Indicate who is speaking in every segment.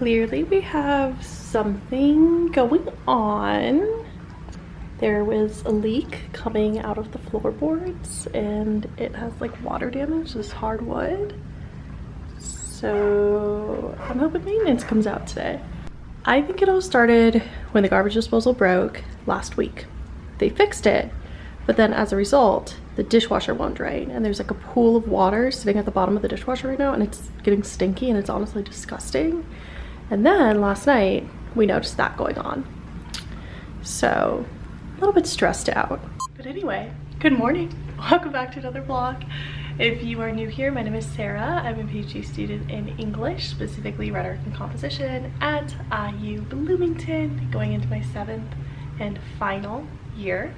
Speaker 1: clearly we have something going on. There was a leak coming out of the floorboards and it has like water damage, this hardwood. So I'm hoping maintenance comes out today. I think it all started when the garbage disposal broke last week. They fixed it, but then as a result, the dishwasher won't drain, and there's like a pool of water sitting at the bottom of the dishwasher right now, and it's getting stinky and it's honestly disgusting. And then last night we noticed that going on, so a little bit stressed out. But anyway, good morning, welcome back to another vlog. If you are new here, my name is Sarah. I'm a PhD student in English, specifically rhetoric and composition at IU Bloomington, going into my 7th and final year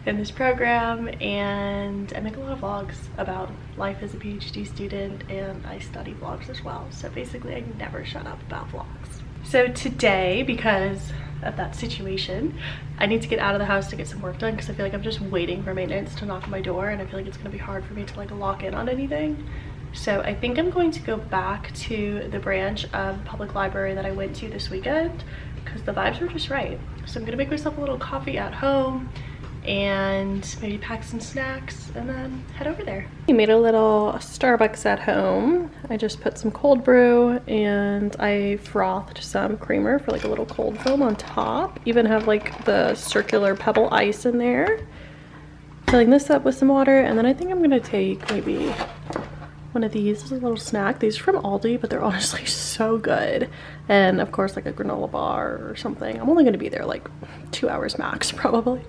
Speaker 1: in this program, and I make a lot of vlogs about life as a PhD student, and I study vlogs as well, so basically I never shut up about vlogs. So today, because of that situation, I need to get out of the house to get some work done because I feel like I'm just waiting for maintenance to knock on my door, and I feel like it's going to be hard for me to like lock in on anything. So I think I'm going to go back to the branch of public library that I went to this weekend because the vibes were just right. So I'm gonna make myself a little coffee at home and maybe pack some snacks and then head over there. I made a little Starbucks at home. I just put some cold brew and I frothed some creamer for like a little cold foam on top. Even have like the circular pebble ice in there. Filling this up with some water, and then I think I'm gonna take maybe one of these as a little snack. These are from Aldi, but they're honestly so good. And of course like a granola bar or something. I'm only gonna be there like 2 hours max probably.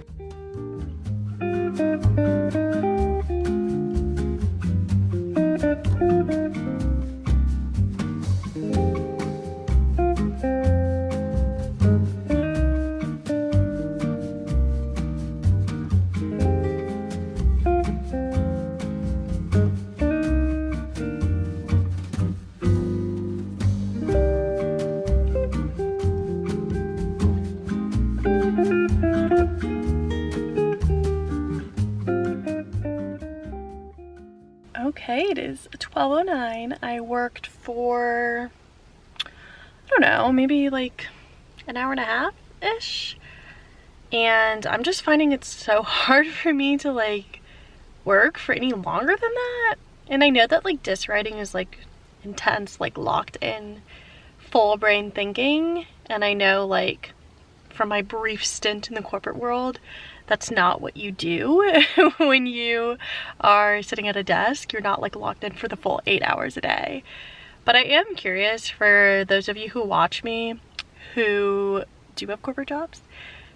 Speaker 1: Okay, it is 12:09. I worked for, I don't know, maybe like an hour and a half-ish. And I'm just finding it so hard for me to like work for any longer than that. And I know that like dis writing is like intense, like locked in, full brain thinking. And I know like from my brief stint in the corporate world, that's not what you do when you are sitting at a desk. You're not like locked in for the full 8 hours a day. But I am curious, for those of you who watch me who do have corporate jobs,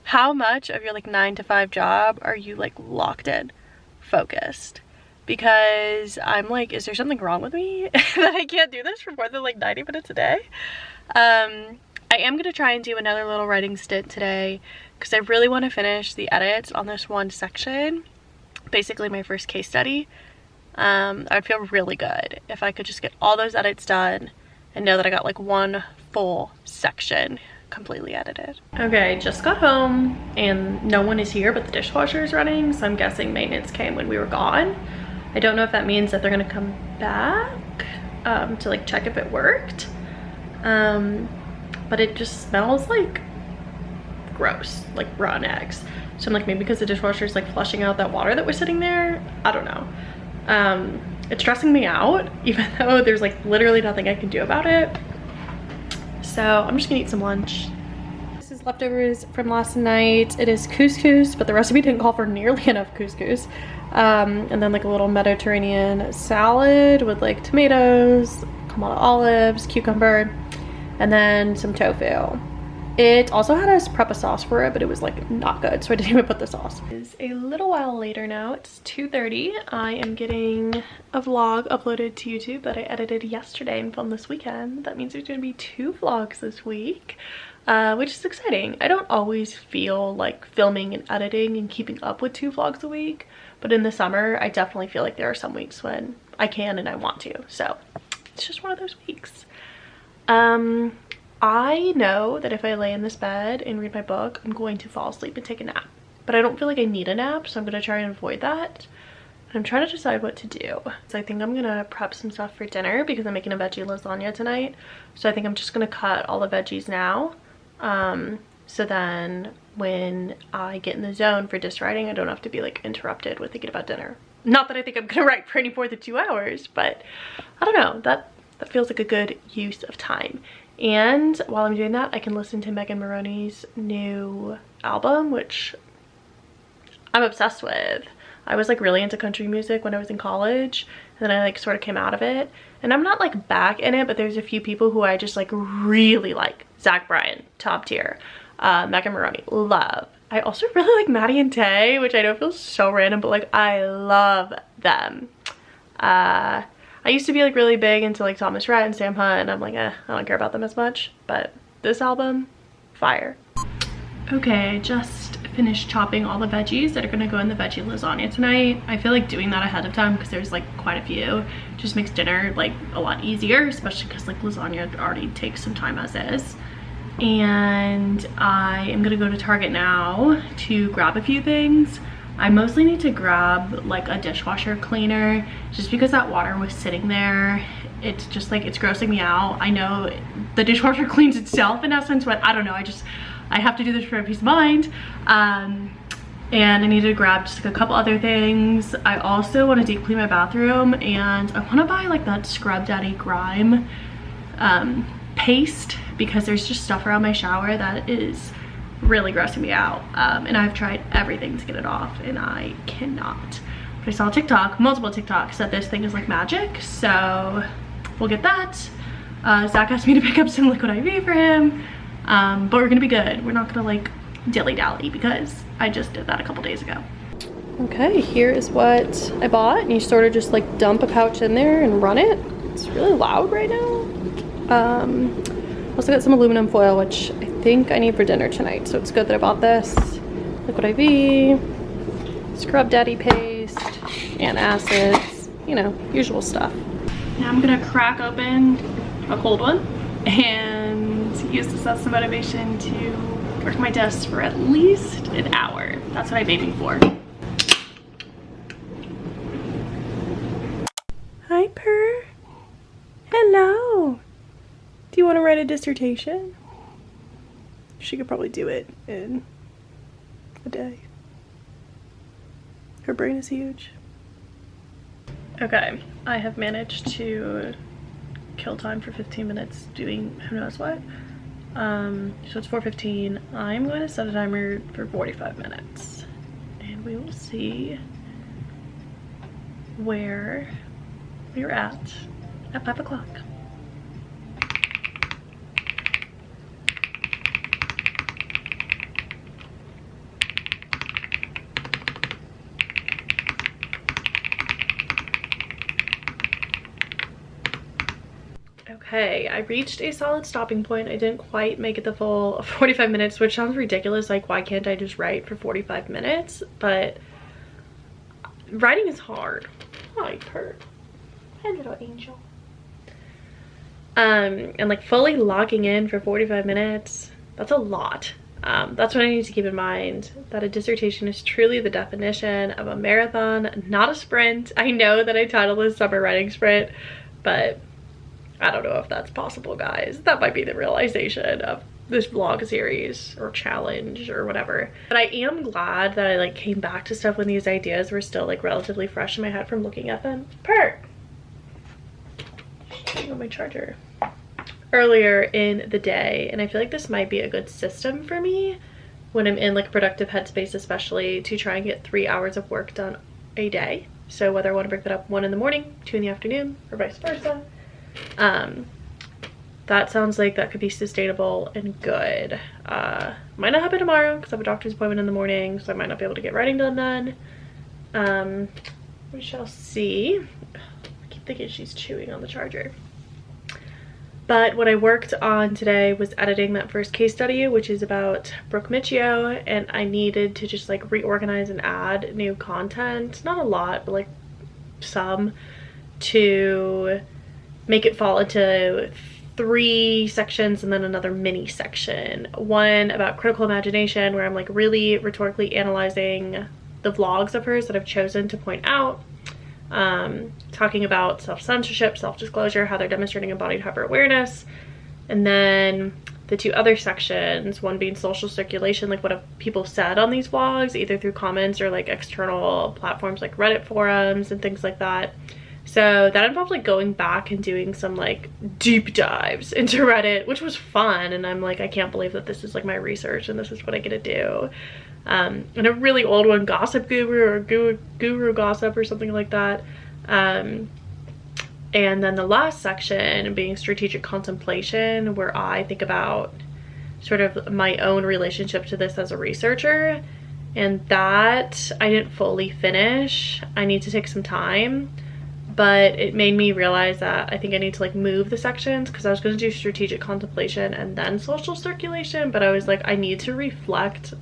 Speaker 1: how much of your like 9 to 5 job are you like locked in, focused? Because I'm like, is there something wrong with me that I can't do this for more than like 90 minutes a day? I am going to try and do another little writing stint today because I really want to finish the edits on this one section, basically my first case study. I'd feel really good if I could just get all those edits done and know that I got like one full section completely edited. Okay, just got home and no one is here, but the dishwasher is running, so I'm guessing maintenance came when we were gone. I don't know if that means that they're going to come back to like check if it worked. But it just smells like gross, like rotten eggs. So I'm like, maybe because the dishwasher is like flushing out that water that was sitting there. I don't know. It's stressing me out, even though there's like literally nothing I can do about it. So I'm just gonna eat some lunch. This is leftovers from last night. It is couscous, but the recipe didn't call for nearly enough couscous. And then like a little Mediterranean salad with like tomatoes, Kamala olives, cucumber, and then some tofu. It also had us prep a sauce for it, but it was like not good, so I didn't even put the sauce. It's a little while later now. It's 2:30. I am getting a vlog uploaded to YouTube that I edited yesterday and filmed this weekend. That means there's gonna be 2 vlogs this week, which is exciting. I don't always feel like filming and editing and keeping up with 2 vlogs a week, but in the summer, I definitely feel like there are some weeks when I can and I want to. So it's just one of those weeks. I know that if I lay in this bed and read my book, I'm going to fall asleep and take a nap. But I don't feel like I need a nap, so I'm going to try and avoid that. I'm trying to decide what to do. So I think I'm gonna prep some stuff for dinner because I'm making a veggie lasagna tonight. So I think I'm just gonna cut all the veggies now. So then when I get in the zone for dis writing, I don't have to be like interrupted with thinking about dinner. Not that I think I'm gonna write for any more than 2 hours, but I don't know, that feels like a good use of time. And while I'm doing that, I can listen to Megan Moroney's new album, which I'm obsessed with. I was like really into country music when I was in college, and then I like sort of came out of it. And I'm not like back in it, but there's a few people who I just like really like. Zach Bryan, top tier. Megan Moroney, love. I also really like Maddie and Tay, which I know feels so random, but like I love them. I used to be like really big into like Thomas Rhett and Sam Hunt, and I'm like, I don't care about them as much, but this album, fire. Okay, just finished chopping all the veggies that are gonna go in the veggie lasagna tonight. I feel like doing that ahead of time because there's like quite a few. Just makes dinner like a lot easier, especially because like lasagna already takes some time as is. And I am gonna go to Target now to grab a few things. I mostly need to grab like a dishwasher cleaner just because that water was sitting there. It's just like, it's grossing me out. I know the dishwasher cleans itself in essence, but I don't know, I have to do this for a peace of mind. And I need to grab just like a couple other things. I also want to deep clean my bathroom, and I want to buy like that Scrub Daddy Grime paste because there's just stuff around my shower that is really grossing me out. And I've tried everything to get it off and I cannot. But I saw a TikTok, multiple TikToks, that this thing is like magic, so we'll get that. Zach asked me to pick up some liquid IV for him. But we're gonna be good. We're not gonna like dilly-dally because I just did that a couple days ago. Okay, here is what I bought, and you sort of just like dump a pouch in there and run it. It's really loud right now. Also got some aluminum foil, which I think I need for dinner tonight, so it's good that I bought this. Liquid IV, Scrub Daddy paste, antacids, you know, usual stuff. Now I'm gonna crack open a cold one and use this as some motivation to work my desk for at least an hour. That's what I'm aiming for. Hi, Purr. Hello. Do you want to write a dissertation? She could probably do it in a day. Her brain is huge. Okay, I have managed to kill time for 15 minutes doing who knows what. So it's 4:15. I'm going to set a timer for 45 minutes and we will see where we're at 5 o'clock. Okay, I reached a solid stopping point. I didn't quite make it the full 45 minutes, which sounds ridiculous. Like, why can't I just write for 45 minutes? But writing is hard. Hi, Kurt. Hi, little angel. And like fully logging in for 45 minutes, that's a lot. That's what I need to keep in mind, that a dissertation is truly the definition of a marathon, not a sprint. I know that I titled this Summer Writing Sprint, but I don't know if that's possible, guys. That might be the realization of this vlog series or challenge or whatever. But I am glad that I like came back to stuff when these ideas were still like relatively fresh in my head from looking at them. Purr! Oh, my charger. Earlier in the day, and I feel like this might be a good system for me when I'm in like a productive headspace, especially to try and get 3 hours of work done a day. So whether I want to break that up 1 in the morning, 2 in the afternoon, or vice versa. That sounds like that could be sustainable and good. Might not happen tomorrow because I have a doctor's appointment in the morning, so I might not be able to get writing done then. We shall see. I keep thinking she's chewing on the charger. But what I worked on today was editing that first case study, which is about Brooke Michio, and I needed to just like reorganize and add new content, not a lot, but like some, to make it fall into 3 sections and then another mini section. One about critical imagination, where I'm like really rhetorically analyzing the vlogs of hers that I've chosen to point out. talking about self-censorship, self-disclosure, how they're demonstrating embodied hyper-awareness. And then the two other sections, one being social circulation, like what have people said on these blogs, either through comments or like external platforms like Reddit forums and things like that. So that involved like going back and doing some like deep dives into Reddit, which was fun. And I'm like, I can't believe that this is like my research and this is what I get to do. And a really old one, Gossip Guru or Guru Gossip or something like that. And then the last section being strategic contemplation, where I think about sort of my own relationship to this as a researcher. And that I didn't fully finish. I need to take some time. But it made me realize that I think I need to like move the sections, because I was going to do strategic contemplation and then social circulation, but I was like, I need to reflect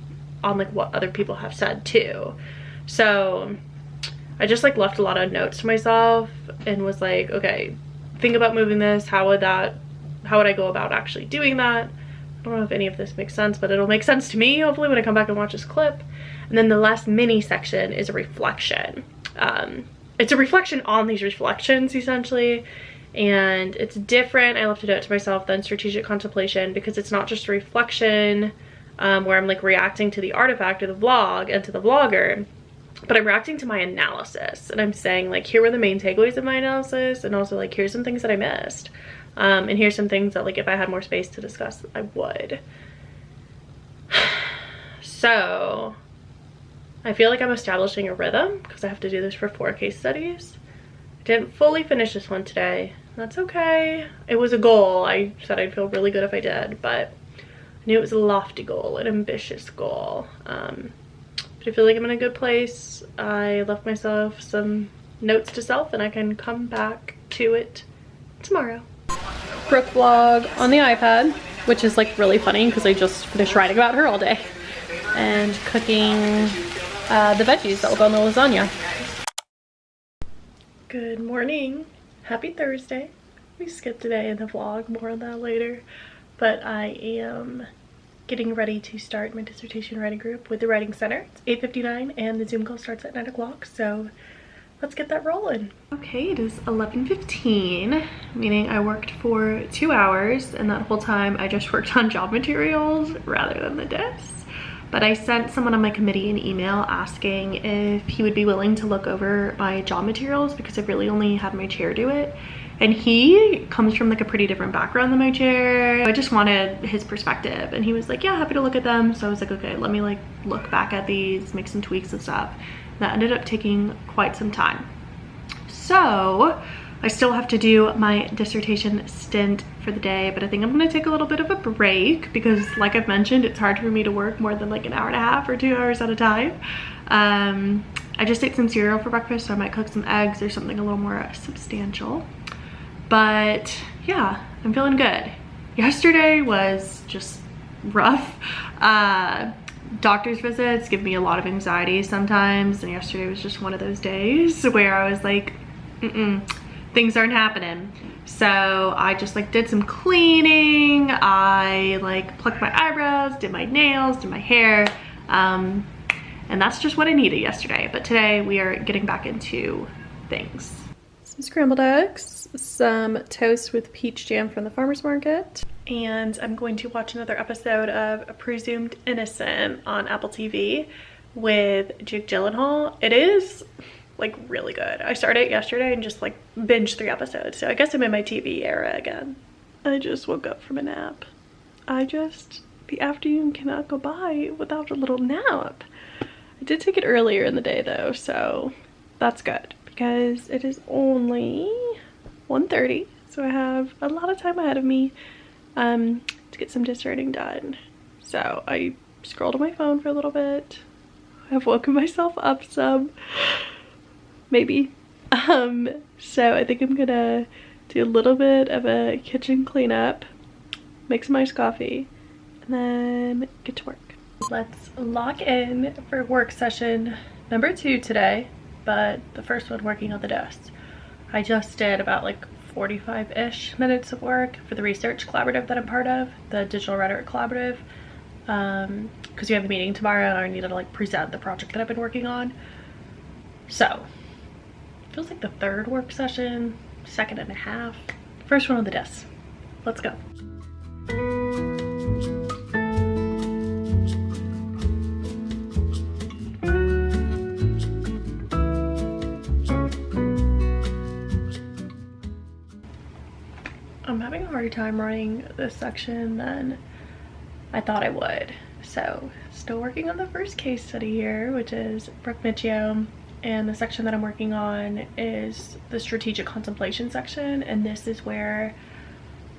Speaker 1: on like what other people have said too. So I just like left a lot of notes to myself and was like, okay, think about moving this. How would I go about actually doing that? I don't know if any of this makes sense, but it'll make sense to me hopefully when I come back and watch this clip. And then the last mini section is a reflection. It's a reflection on these reflections essentially, and it's different, I left a note to myself, than strategic contemplation, because it's not just a reflection where I'm like reacting to the artifact or the vlog and to the vlogger, but I'm reacting to my analysis, and I'm saying like, here were the main takeaways of my analysis, and also like, here's some things that I missed, and here's some things that like if I had more space to discuss I would. So I feel like I'm establishing a rhythm because I have to do this for 4 case studies. I didn't fully finish this one today. That's okay. It was a goal. I said I'd feel really good if I did, but I knew it was a lofty goal, an ambitious goal. But I feel like I'm in a good place. I left myself some notes to self and I can come back to it tomorrow. Brooke vlog on the iPad, which is like really funny because I just finished writing about her all day. And cooking the veggies that will go in the lasagna. Good morning. Happy Thursday. We skipped today in the vlog, more on that later. But I am getting ready to start my dissertation writing group with the Writing Center. It's 8:59 and the Zoom call starts at 9 o'clock, so let's get that rolling. Okay, it is 11:15, meaning I worked for 2 hours, and that whole time I just worked on job materials rather than the disc. But I sent someone on my committee an email asking if he would be willing to look over my job materials, because I've really only had my chair do it. And he comes from like a pretty different background than my chair. I just wanted his perspective, and he was like, yeah, happy to look at them. So I was like, okay, let me like look back at these, make some tweaks and stuff. That ended up taking quite some time. So I still have to do my dissertation stint for the day, but I think I'm gonna take a little bit of a break because, like I've mentioned, it's hard for me to work more than like an hour and a half or 2 hours at a time. I just ate some cereal for breakfast, so I might cook some eggs or something a little more substantial. But yeah, I'm feeling good. Yesterday was just rough. Doctor's visits give me a lot of anxiety sometimes, and yesterday was just one of those days where I was like, things aren't happening. So I just like did some cleaning, I like plucked my eyebrows, did my nails, did my hair, and that's just what I needed yesterday. But today we are getting back into things. Some scrambled eggs, some toast with peach jam from the farmer's market, and I'm going to watch another episode of Presumed Innocent on Apple TV with Jake Gyllenhaal. It is like really good. I started it yesterday and just like binged 3 episodes. So I guess I'm in my TV era again. I just woke up from a nap. The afternoon cannot go by without a little nap. I did take it earlier in the day though, so that's good because it is only 1:30. So I have a lot of time ahead of me to get some diss writing done. So I scrolled on my phone for a little bit. I've woken myself up some. Maybe. So I think I'm gonna do a little bit of a kitchen cleanup, make some iced coffee, and then get to work. Let's lock in for work session number 2 today, but the first one working on the desk. I just did about like 45-ish minutes of work for the research collaborative that I'm part of, the digital rhetoric collaborative, because we have a meeting tomorrow and I need to like present the project that I've been working on. So Feels like the third work session, second and a half. First one on the desk. Let's go. I'm having a harder time running this section than I thought I would. So still working on the first case study here, which is Brooke Michio, and the section that I'm working on is the strategic contemplation section, and this is where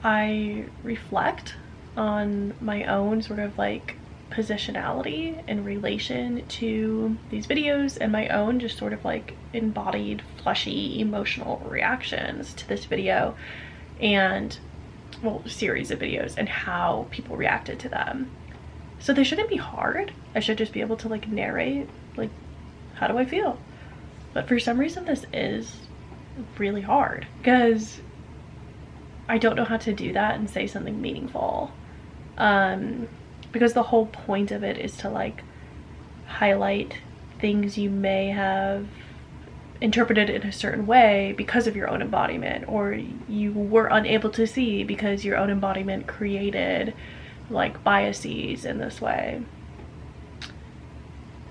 Speaker 1: I reflect on my own sort of like positionality in relation to these videos and my own just sort of like embodied fleshy emotional reactions to this video and, well, series of videos, and how people reacted to them. So they shouldn't be hard. I should just be able to like narrate, like, how do I feel? But for some reason this is really hard because I don't know how to do that and say something meaningful. Because the whole point of it is to like highlight things you may have interpreted in a certain way because of your own embodiment, or you were unable to see because your own embodiment created like biases in this way.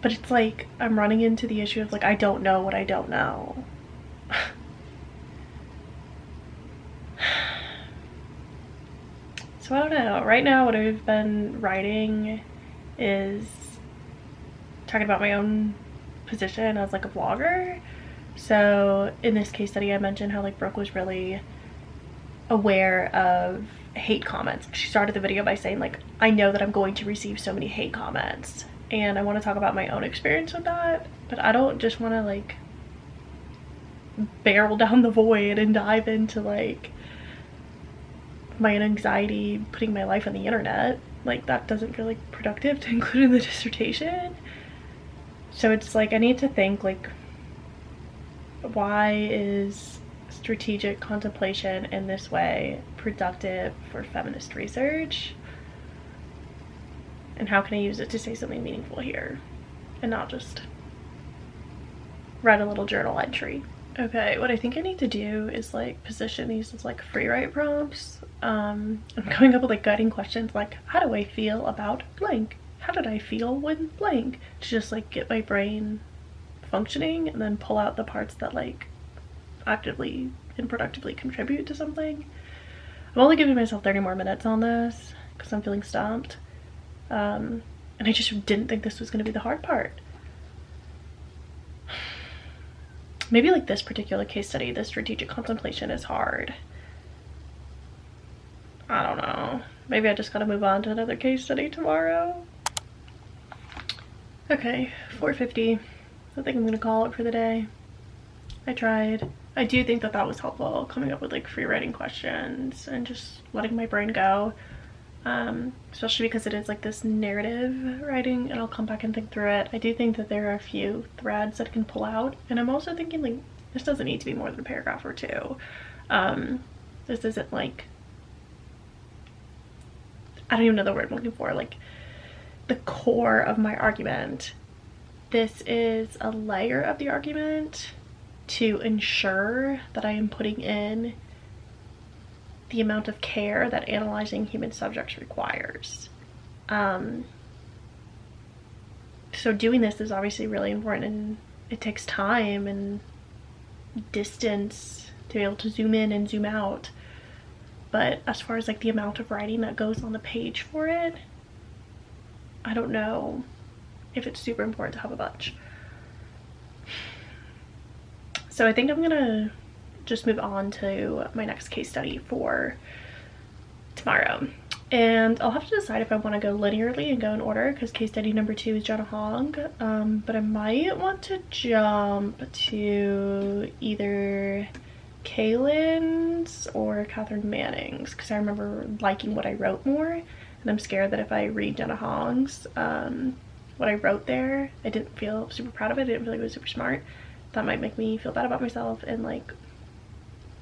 Speaker 1: But it's like I'm running into the issue of like I don't know what I don't know. So I don't know. Right now what I've been writing is talking about my own position as like a vlogger. So in this case study I mentioned how like Brooke was really aware of hate comments. She started the video by saying like, I know that I'm going to receive so many hate comments, and I want to talk about my own experience with that, but I don't just want to like barrel down the void and dive into like my anxiety putting my life on the internet. Like that doesn't feel like productive to include in the dissertation. So it's like I need to think like, why is strategic contemplation in this way productive for feminist research? And how can I use it to say something meaningful here and not just write a little journal entry? Okay, what I think I need to do is like position these as like free write prompts. I'm coming up with like guiding questions like, how do I feel about blank? How did I feel when blank? To just like get my brain functioning and then pull out the parts that like actively and productively contribute to something. I'm only giving myself 30 more minutes on this because I'm feeling stumped. And I just didn't think this was going to be the hard part. Maybe like this particular case study, the strategic contemplation is hard. I don't know. Maybe I just gotta move on to another case study tomorrow. Okay, 4:50. I think I'm gonna call it for the day. I tried. I do think that that was helpful, coming up with like free writing questions and just letting my brain go. Especially because it is like this narrative writing, and I'll come back and think through it. I do think that there are a few threads that I can pull out, and I'm also thinking like this doesn't need to be more than a paragraph or two. This isn't like, I don't even know the word I'm looking for, like the core of my argument. This is a layer of the argument to ensure that I am putting in the amount of care that analyzing human subjects requires. So doing this is obviously really important, and it takes time and distance to be able to zoom in and zoom out. But as far as like the amount of writing that goes on the page for it, I don't know if it's super important to have a bunch. So I think I'm gonna just move on to my next case study for tomorrow, and I'll have to decide if I want to go linearly and go in order, because case study number 2 is Jenna Hong, but I might want to jump to either Kaylin's or Catherine Manning's, because I remember liking what I wrote more, and I'm scared that if I read Jenna Hong's, what I wrote there, I didn't feel super proud of it. I didn't feel like it was super smart. That might make me feel bad about myself and like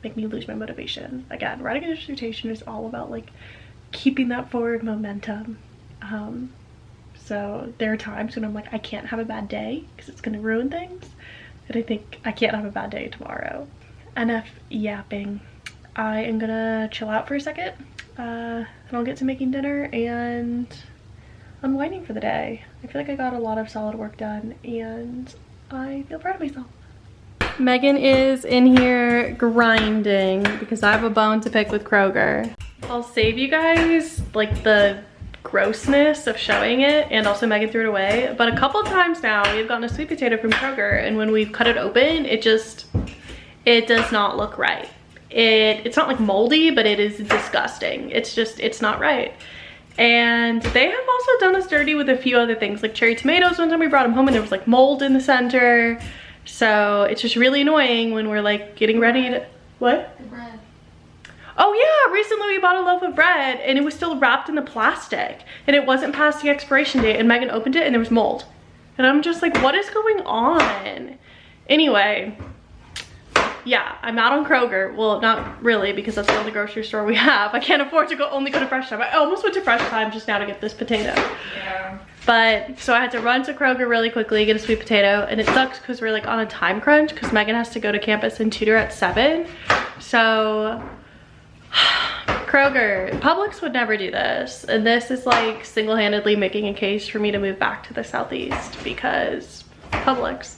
Speaker 1: make me lose my motivation. Again, writing a dissertation is all about like keeping that forward momentum. So there are times when I'm like, I can't have a bad day because it's gonna ruin things. and I think I can't have a bad day tomorrow. Enough yapping. I am gonna chill out for a second, and I'll get to making dinner and unwinding for the day. I feel like I got a lot of solid work done and I feel proud of myself. Megan is in here grinding because I have a bone to pick with Kroger. I'll save you guys like the grossness of showing it, and also Megan threw it away, but a couple times now we've gotten a sweet potato from Kroger, and when we've cut it open, it does not look right. It's not like moldy, but it is disgusting. It's not right. And they have also done us dirty with a few other things, like cherry tomatoes. One time we brought them home and there was like mold in the center. So it's just really annoying when we're like getting ready to, what?
Speaker 2: The bread.
Speaker 1: Oh yeah, recently we bought a loaf of bread and it was still wrapped in the plastic and it wasn't past the expiration date, and Megan opened it and there was mold. And I'm just like, what is going on? Anyway, yeah, I'm out on Kroger. Well, not really, because that's the only grocery store we have. I can't afford to only go to Fresh Time. I almost went to Fresh Time just now to get this potato.
Speaker 2: Yeah.
Speaker 1: But, so I had to run to Kroger really quickly, get a sweet potato, and it sucks because we're like on a time crunch because Megan has to go to campus and tutor at 7. So, Kroger, Publix would never do this. And this is like single-handedly making a case for me to move back to the Southeast because Publix.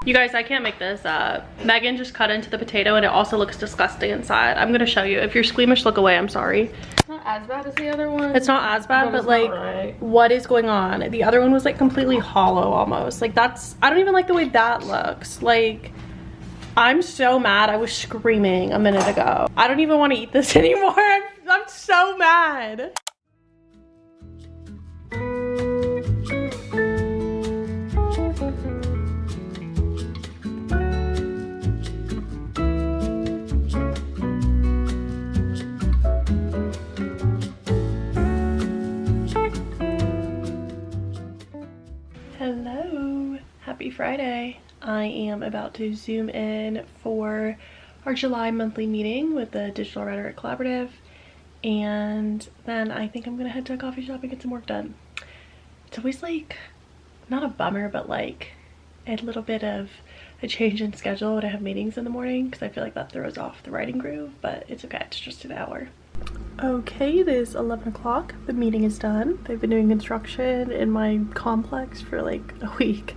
Speaker 1: You guys, I can't make this up. Megan just cut into the potato and it also looks disgusting inside. I'm gonna show you. If you're squeamish, look away, I'm sorry.
Speaker 2: It's not as bad as the other one.
Speaker 1: It's not as bad, but like, right. What is going on? The other one was like completely hollow almost. Like that's, I don't even like the way that looks. Like, I'm so mad. I was screaming a minute ago. I don't even want to eat this anymore. I'm so mad. Hello, happy Friday. I am about to zoom in for our July monthly meeting with the Digital Rhetoric Collaborative, and then I think I'm gonna head to a coffee shop and get some work done. It's always like, not a bummer, but like a little bit of a change in schedule when I have meetings in the morning, because I feel like that throws off the writing groove, but it's okay, it's just an hour. Okay, it is 11 o'clock. The meeting is done. They've been doing construction in my complex for like a week.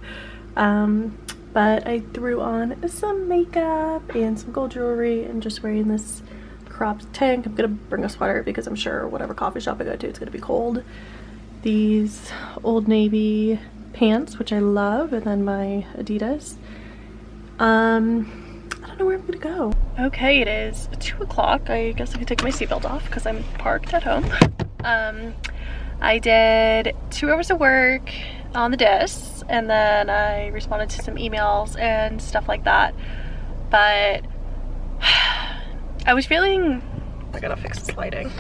Speaker 1: But I threw on some makeup and some gold jewelry and just wearing this cropped tank. I'm gonna bring a sweater because I'm sure whatever coffee shop I go to, it's gonna be cold. These Old Navy pants, which I love, and then my Adidas. I don't know where I'm gonna go. Okay, it is 2 o'clock. I guess I can take my seatbelt off because I'm parked at home. I did 2 hours of work on the disc, and then I responded to some emails and stuff like that. But I was feeling, I gotta fix this lighting.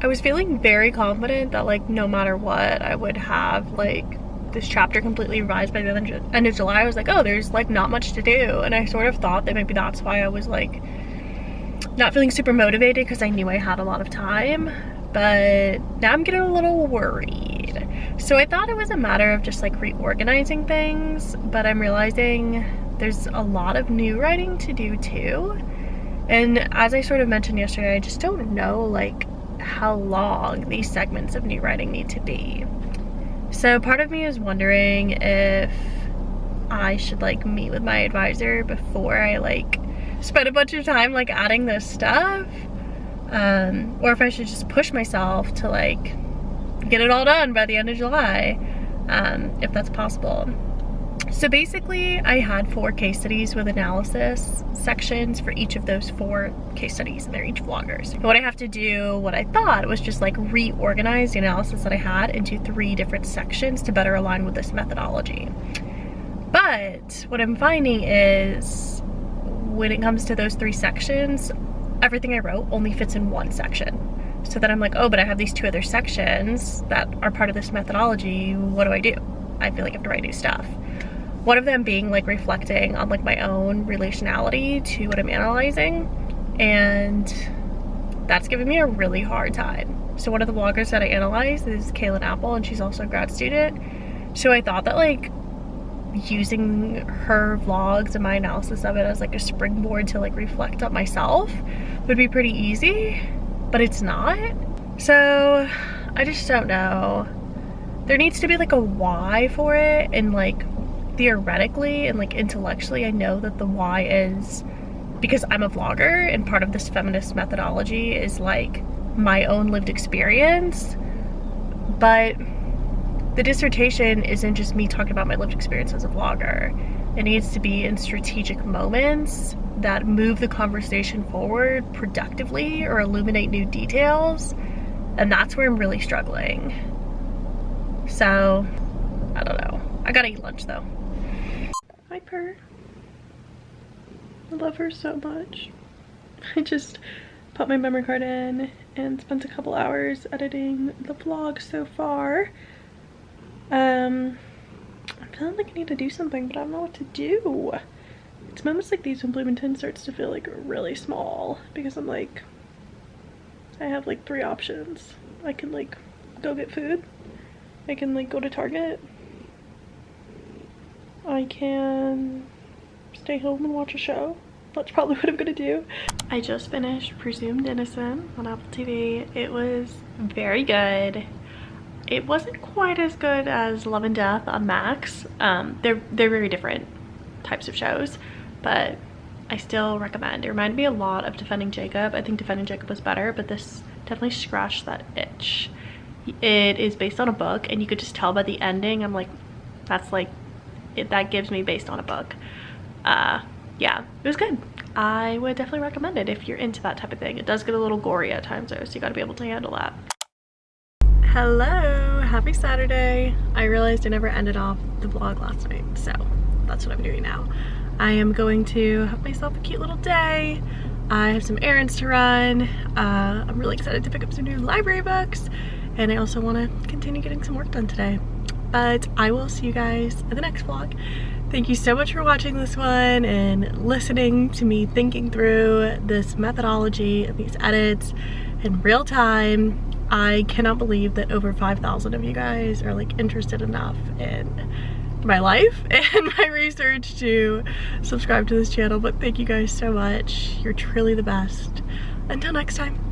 Speaker 1: I was feeling very confident that like no matter what, I would have like this chapter completely revised by the end of July. I was like, oh, there's like not much to do. And I sort of thought that maybe that's why I was like not feeling super motivated, because I knew I had a lot of time. But now I'm getting a little worried. So I thought it was a matter of just like reorganizing things, but I'm realizing there's a lot of new writing to do too. And as I sort of mentioned yesterday, I just don't know like how long these segments of new writing need to be. So part of me is wondering if I should like meet with my advisor before I like spend a bunch of time like adding this stuff, or if I should just push myself to like get it all done by the end of July, if that's possible. So basically I had 4 case studies with analysis sections for each of those 4 case studies, and they're each vloggers. And what I have to do, what I thought was just like reorganize the analysis that I had into 3 different sections to better align with this methodology. But what I'm finding is when it comes to those 3 sections, everything I wrote only fits in 1 section. So then I'm like, oh, but I have these 2 other sections that are part of this methodology. What do I do? I feel like I have to write new stuff. One of them being like reflecting on like my own relationality to what I'm analyzing, and that's giving me a really hard time. So one of the bloggers that I analyze is Kaylin Apple, and she's also a grad student. So I thought that like using her vlogs and my analysis of it as like a springboard to like reflect on myself would be pretty easy, but it's not. So I just don't know. There needs to be like a why for it, and like theoretically and like intellectually I know that the why is because I'm a vlogger, and part of this feminist methodology is like my own lived experience. But the dissertation isn't just me talking about my lived experience as a vlogger. It needs to be in strategic moments that move the conversation forward productively or illuminate new details. And that's where I'm really struggling. So, I don't know. I gotta eat lunch though. Hi, Purr. I love her so much. I just put my memory card in and spent a couple hours editing the vlog so far. I'm feeling like I need to do something, but I don't know what to do. It's moments like these when Bloomington starts to feel like really small, because I'm like, I have like 3 options. I can like go get food. I can like go to Target. I can stay home and watch a show. That's probably what I'm gonna do. I just finished Presumed Innocent on Apple TV. It was very good. It wasn't quite as good as Love and Death on Max. They're very different types of shows, but I still recommend. It reminded me a lot of Defending Jacob. I think Defending Jacob was better, but this definitely scratched that itch. It is based on a book, and you could just tell by the ending, I'm like, that's like, that gives me based on a book. Yeah, it was good. I would definitely recommend it if you're into that type of thing. It does get a little gory at times though, so you gotta be able to handle that. Hello, happy Saturday. I realized I never ended off the vlog last night, so that's what I'm doing now. I am going to have myself a cute little day. I have some errands to run. I'm really excited to pick up some new library books, and I also want to continue getting some work done today. But I will see you guys in the next vlog. Thank you so much for watching this one and listening to me thinking through this methodology of these edits in real time. I cannot believe that over 5,000 of you guys are like interested enough in my life and my research to subscribe to this channel. But thank you guys so much. You're truly the best. Until next time.